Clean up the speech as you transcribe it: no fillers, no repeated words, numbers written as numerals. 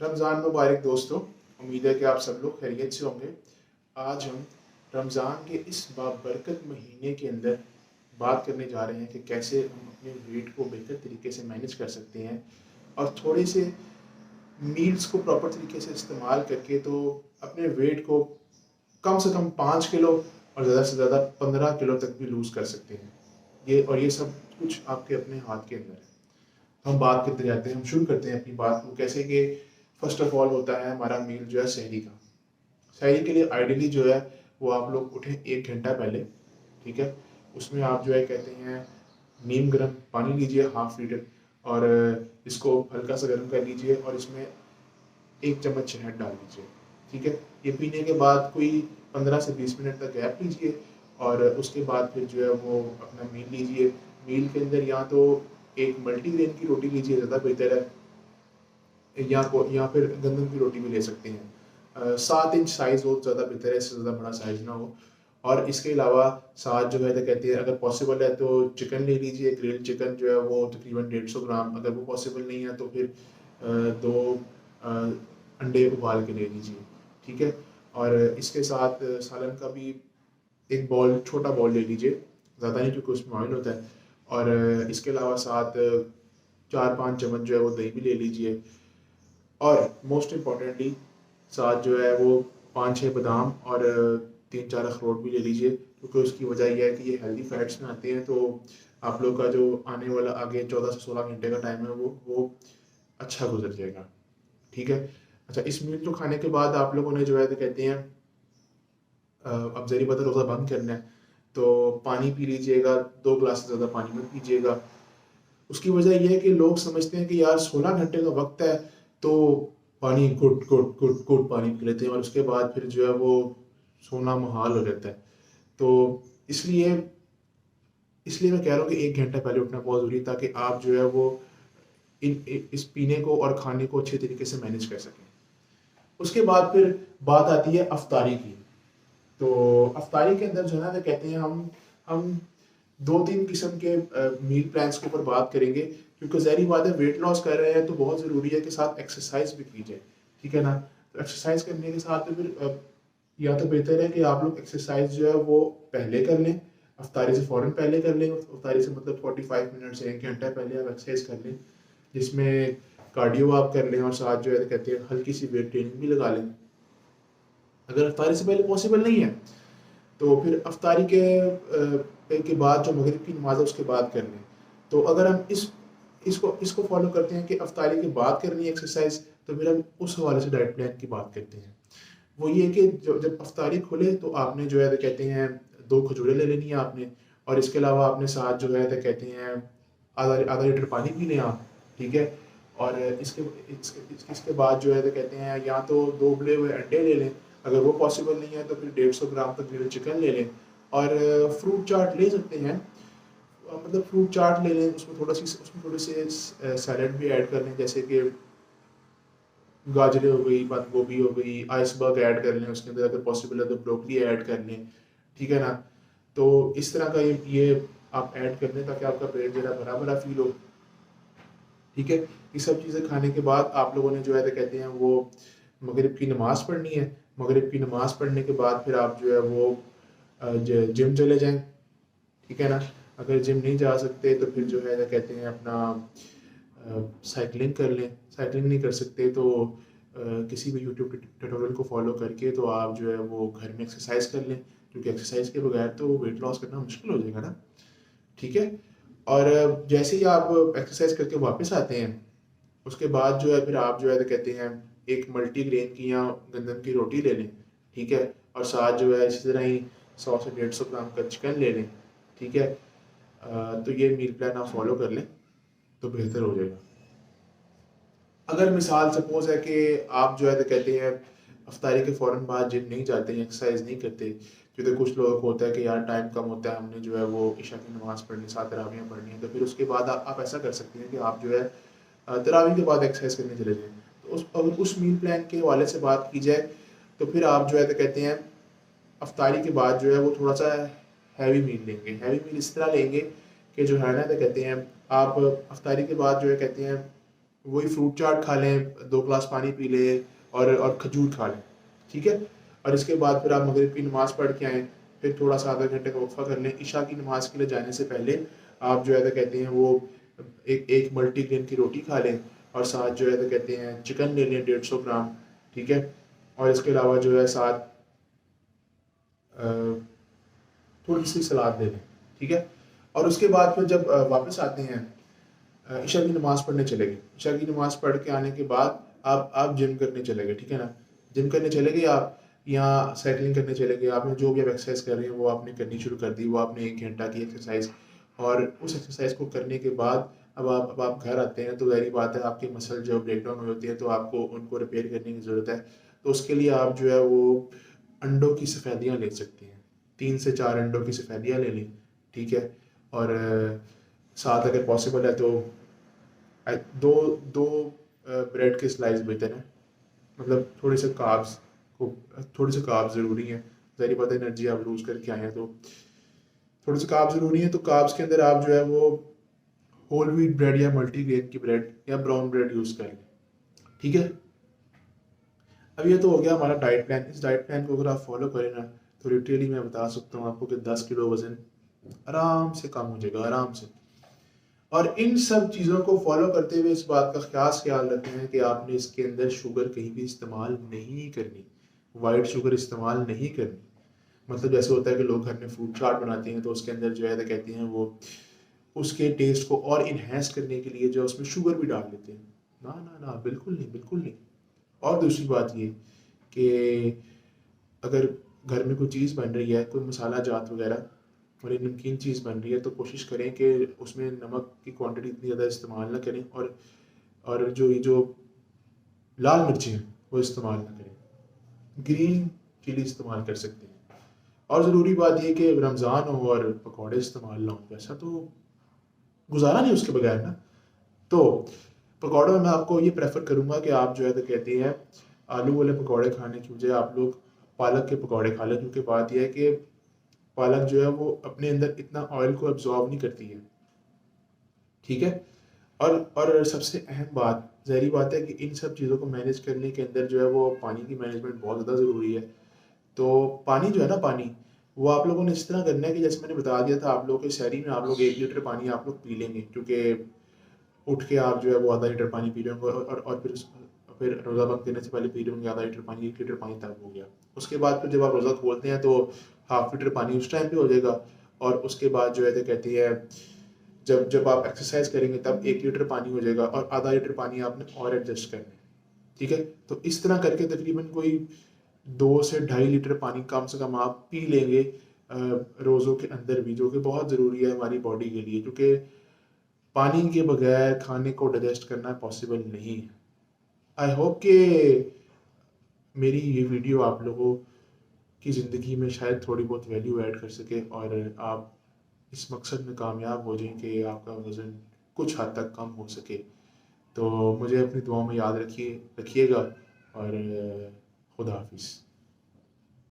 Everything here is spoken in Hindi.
रमज़ान मुबारक दोस्तों। उम्मीद है कि आप सब लोग खैरियत से होंगे। आज हम रमज़ान के इस बाबरकत महीने के अंदर बात करने जा रहे हैं कि कैसे हम अपने वेट को बेहतर तरीके से मैनेज कर सकते हैं और थोड़े से मील्स को प्रॉपर तरीके से इस्तेमाल करके तो अपने वेट को कम से कम 5 किलो और ज़्यादा से ज़्यादा 15 किलो तक भी लूज़ कर सकते हैं। ये सब कुछ आपके अपने हाथ के अंदर है। हम बात करते जाते हैं, हम शुरू करते हैं अपनी बात को कैसे कि फर्स्ट ऑफ ऑल होता है हमारा मील जो है सहरी का। सहरी के लिए आइडियली जो है वो आप लोग उठें 1 घंटा पहले, ठीक है। उसमें आप जो है कहते हैं नीम गर्म पानी लीजिए 1/2 लीटर और इसको हल्का सा गर्म कर लीजिए और इसमें 1 चम्मच शहद डाल लीजिए, ठीक है। ये पीने के बाद कोई 15 से 20 मिनट तक गैप लीजिए और उसके बाद फिर जो है वो अपना मील लीजिए। मील के अंदर या तो एक मल्टीग्रेन की रोटी लीजिए, ज़्यादा बेहतर है, या फिर गंदम की रोटी भी ले सकते हैं। 7 इंच साइज़ हो ज़्यादा बेहतर है, इससे ज़्यादा बड़ा साइज़ ना हो। और इसके अलावा साथ जो है तो कहते हैं अगर पॉसिबल है तो चिकन ले लीजिए। ग्रिल्ड चिकन जो है वो तकरीबन 150 ग्राम, अगर वो पॉसिबल नहीं है तो फिर 2 अंडे उबाल के ले लीजिए, ठीक है। और इसके साथ सालन का भी एक बॉल, छोटा बॉल ले लीजिए, ज़्यादा नहीं क्योंकि उसमें ऑयल होता है। और इसके अलावा साथ 4-5 चम्मच जो है वो दही भी ले लीजिए। और मोस्ट इम्पॉर्टेंटली साथ जो है वो 5-6 बादाम और 3-4 अखरोट भी ले लीजिए, क्योंकि उसकी वजह यह है कि ये हेल्दी फैट्स में आते हैं। तो आप लोग का जो आने वाला आगे 14 से 16 घंटे का टाइम है वो अच्छा गुजर जाएगा, ठीक है। अच्छा, इस मील को खाने के बाद आप लोगों ने जो है तो कहते हैं अब ज़री बता रोज़ा बंद करना है तो पानी पी लीजिएगा। 2 गिलास से ज़्यादा पानी मत पीजिएगा। उसकी वजह यह है कि लोग समझते हैं कि यार 16 घंटे का वक्त है तो पानी गुट गुट गुट गुट पानी पी लेते हैं और उसके बाद फिर जो है वो सोना मुहाल हो जाता है। तो इसलिए इसलिए मैं कह रहा हूँ कि 1 घंटा पहले उठना बहुत ज़रूरी है, ताकि आप जो है वो इस पीने को और खाने को अच्छे तरीके से मैनेज कर सकें। उसके बाद फिर बात आती है अफ्तारी की। तो अफ्तारी के अंदर जो है ना तो कहते हैं हम 2-3 किस्म के मील प्लान्स के ऊपर बात करेंगे, क्योंकि ज़ाहिर बात है वेट लॉस कर रहे हैं तो बहुत ज़रूरी है कि साथ एक्सरसाइज भी की जाए, ठीक है ना। तो एक्सरसाइज करने के साथ तो फिर या तो बेहतर है कि आप लोग एक्सरसाइज जो है वो पहले कर लें, अफ्तारी से फ़ौरन पहले कर लें। अफ्तारी से मतलब 45 मिनट से 1 घंटा पहले आप एक्सरसाइज कर लें, जिसमें कार्डियो आप कर लें और साथ जो है कहते हैं हल्की सी वेट ट्रेनिंग भी लगा लें। अगर अफ्तारी से पहले पॉसिबल नहीं है तो फिर अफ्तारी के बाद जो मगरिब की नमाज है उसके बाद कर लें। तो अगर हम इसको इसको फॉलो करते हैं कि अफ्तारी के बाद करनी है एक्सरसाइज, तो फिर हम उस हवाले से डाइट प्लान की बात करते हैं। वो ये कि जब अफ्तारी खुले तो आपने जो है तो कहते हैं 2 खजूरें ले लेनी है आपने, और इसके अलावा आपने साथ जो है तो कहते हैं आधा आधा लीटर पानी पी लें आप, ठीक है। और इसके बाद जो है तो कहते हैं या तो 2 उबले हुए अंडे ले लें, अगर वो पॉसिबल नहीं है तो फिर 150 ग्राम तक ग्रिल्ड चिकन ले लें। और फ्रूट चाट ले सकते हैं, मतलब फ्रूट चाट ले लें, उसमें थोड़ी सी सैलड भी ऐड कर लें, जैसे कि गाजरें हो गई, बंद गोभी हो गई, आइसबर्ग ऐड कर लें उसके अंदर, अगर पॉसिबल है तो ब्रोकली ऐड कर लें, ठीक है ना। तो इस तरह का ये आप ऐड कर लें ताकि आपका पेट जो है भरा भरा फील हो, ठीक है। ये सब चीज़ें खाने के बाद आप लोगों ने जो है तो कहते हैं वो मगरिब की नमाज़ पढ़नी है। मगरिब की नमाज़ पढ़ने के बाद फिर आप जो है वो जिम चले जाएं, ठीक है ना। अगर जिम नहीं जा सकते तो फिर जो है क्या कहते हैं अपना साइकिलिंग कर लें। साइकिलिंग नहीं कर सकते तो किसी भी यूट्यूब ट्यूटोरियल को फॉलो करके तो आप जो है वो घर में एक्सरसाइज कर लें, क्योंकि एक्सरसाइज के बगैर तो वेट लॉस करना मुश्किल हो जाएगा ना, ठीक है। और जैसे ही आप एक्सरसाइज करके वापस आते हैं उसके बाद जो है फिर आप जो है तो कहते हैं एक मल्टी ग्रेन की या गंदम की रोटी ले लें, ठीक है। और साथ जो है इसी तरह ही 100 से 150 ग्राम का चिकन ले लें, ठीक है। तो ये मील प्लान आप फॉलो कर लें तो बेहतर हो जाएगा। अगर मिसाल सपोज है कि आप जो है तो कहते हैं अफ्तारी के फ़ौरन बाद जिम नहीं जाते हैं, एक्सरसाइज नहीं करते, क्योंकि कुछ लोगों को होता है कि यार टाइम कम होता है, हमने जो है वो ईशा की नमाज़ पढ़नी, 7 तरावियाँ पढ़नी है, तो फिर उसके बाद आप ऐसा कर सकते हैं कि आप जो है तरावी के बाद एक्सरसाइज करने चले जाएँ। तो अगर उस मील प्लान के हवाले से बात की जाए तो फिर आप जो है तो कहते हैं अफ्तारी के बाद जो है वो थोड़ा सा हैवी मील लेंगे। हैवी मील इस तरह लेंगे कि जो है ना तो कहते हैं आप अफ्तारी के बाद जो है कहते हैं वही फ्रूट चाट खा लें, 2 ग्लास पानी पी लें और खजूर खा लें, ठीक है? और इसके बाद फिर आप मगरिब की नमाज़ पढ़ के आएँ, फिर थोड़ा-सा आधा घंटे का वक़फ़ा कर लें। इशा की नमाज़ के लिए जाने से पहले आप जो है तो कहते हैं वो एक एक मल्टीग्रेन की रोटी खा लें और साथ जो है तो कहते हैं चिकन ले लें 150 ग्राम, ठीक है? और इसके अलावा जो है साथ अ, थोड़ी-सी सलाद ले लें, ठीक है? और उसके बाद फिर जब वापस आते हैं इशा की नमाज़ पढ़ने चले गए। इशा की नमाज़ पढ़ के आने के बाद आप जिम करने चले गए, ठीक है ना? जिम करने चले गए आप या साइक्लिंग करने चले गए, आपने जो भी आप एक्सरसाइज़ कर रहे हैं वो आपने करनी शुरू कर दी, वो आपने 1 घंटा की एक्सरसाइज़ और उस एक्सरसाइज़ को करने के बाद अब आप घर आते हैं तो ज़ाहिर-सी बात है आपके मसल जो ब्रेक डाउन हुए होते हैं तो आपको उनको रिपेयर करने की ज़रूरत है। तो उसके लिए आप जो है वो अंडों की सफ़ेदियाँ ले सकते हैं। 3 से 4 अंडों की सफ़ेदियाँ ले लें, ठीक है? और साथ अगर पॉसिबल है तो दो दो ब्रेड के स्लाइस बेहतर हैं, मतलब थोड़े से कार्ब्स ज़रूरी हैं। ज़ाहिर बात है एनर्जी आप लूज़ करके आए हैं तो थोड़े से कार्ब्स ज़रूरी हैं, तो कार्ब्स के अंदर आप जो है वो होल व्हीट ब्रेड या मल्टीग्रेन की ब्रेड या ब्राउन ब्रेड यूज़ कर लें, ठीक है? अब ये तो हो गया हमारा डाइट प्लान। इस डाइट प्लान को अगर आप फॉलो करें ना तो लिटरली मैं बता सकता हूँ आपको कि 10 किलो वज़न आराम से कम हो जाएगा, आराम से। और इन सब चीज़ों को फॉलो करते हुए इस बात का खास ख्याल रखना है कि आपने इसके अंदर शुगर कहीं भी इस्तेमाल नहीं करनी, वाइट शुगर इस्तेमाल नहीं करनी। मतलब जैसे होता है कि लोग घर में फ्रूट चाट बनाते हैं तो उसके अंदर जो है तो कहते हैं वो उसके टेस्ट को और इन्हेंस करने के लिए जो उसमें शुगर भी डाल देते हैं। ना ना ना, बिल्कुल नहीं, बिल्कुल नहीं। और दूसरी बात ये कि अगर घर में कोई चीज़ बन रही है, कोई मसाला जात वगैरह और ये नमकीन चीज़ बन रही है तो कोशिश करें कि उसमें नमक की क्वांटिटी इतनी ज़्यादा इस्तेमाल ना करें और जो ये जो लाल मिर्चें हैं वो इस्तेमाल ना करें, ग्रीन चिली इस्तेमाल कर सकते हैं। और ज़रूरी बात ये कि रमज़ान हो और पकौड़े इस्तेमाल ना हो, वैसा तो गुजारा नहीं उसके बगैर ना। तो पकौड़ों में मैं आपको ये प्रेफर करूँगा कि आप जो है तो कहते हैं आलू वाले पकौड़े खाने की बजाय आप लोग पालक के पकौड़े खा लें, क्योंकि बात यह है कि पालक जो है वो अपने अंदर इतना ऑयल को एब्जॉर्ब नहीं करती है, ठीक है? और सबसे अहम बात, ज़ाहिर बात है कि इन सब चीज़ों को मैनेज करने के अंदर जो है वो पानी की मैनेजमेंट बहुत ज़्यादा ज़रूरी है। तो पानी जो है ना, पानी वो आप लोगों ने इस तरह करना है कि जैसे मैंने बता दिया था, आप लोगों के शहरी में आप लोग 1 लीटर पानी आप लोग पी लेंगे, क्योंकि उठ के आप जो है वो आधा लीटर पानी पी रहे होंगे और फिर रोज़ा भंग करने से पहले पी रहे होंगे आधा लीटर पानी, 1 लीटर पानी तब हो गया। उसके बाद फिर जब आप रोज़ा खोलते हैं तो हाफ लीटर पानी उस टाइम पे हो जाएगा और उसके बाद जो है तो कहती है जब जब आप एक्सरसाइज करेंगे तब 1 लीटर पानी हो जाएगा और आधा लीटर पानी आपने और एडजस्ट करना है, ठीक है? तो इस तरह करके तकरीबन कोई 2 से ढाई लीटर पानी कम से कम आप पी लेंगे रोज़ों के अंदर भी, जो कि बहुत ज़रूरी है हमारी बॉडी के लिए, क्योंकि पानी के बगैर खाने को डाइजेस्ट करना पॉसिबल नहीं है। आई होप कि मेरी ये वीडियो आप लोगों की ज़िंदगी में शायद थोड़ी बहुत वैल्यू ऐड कर सके और आप इस मकसद में कामयाब हो जाएँ कि आपका वज़न कुछ हद तक कम हो सके। तो मुझे अपनी दुआओं में याद रखिएगा और खुदा हाफ़िज़।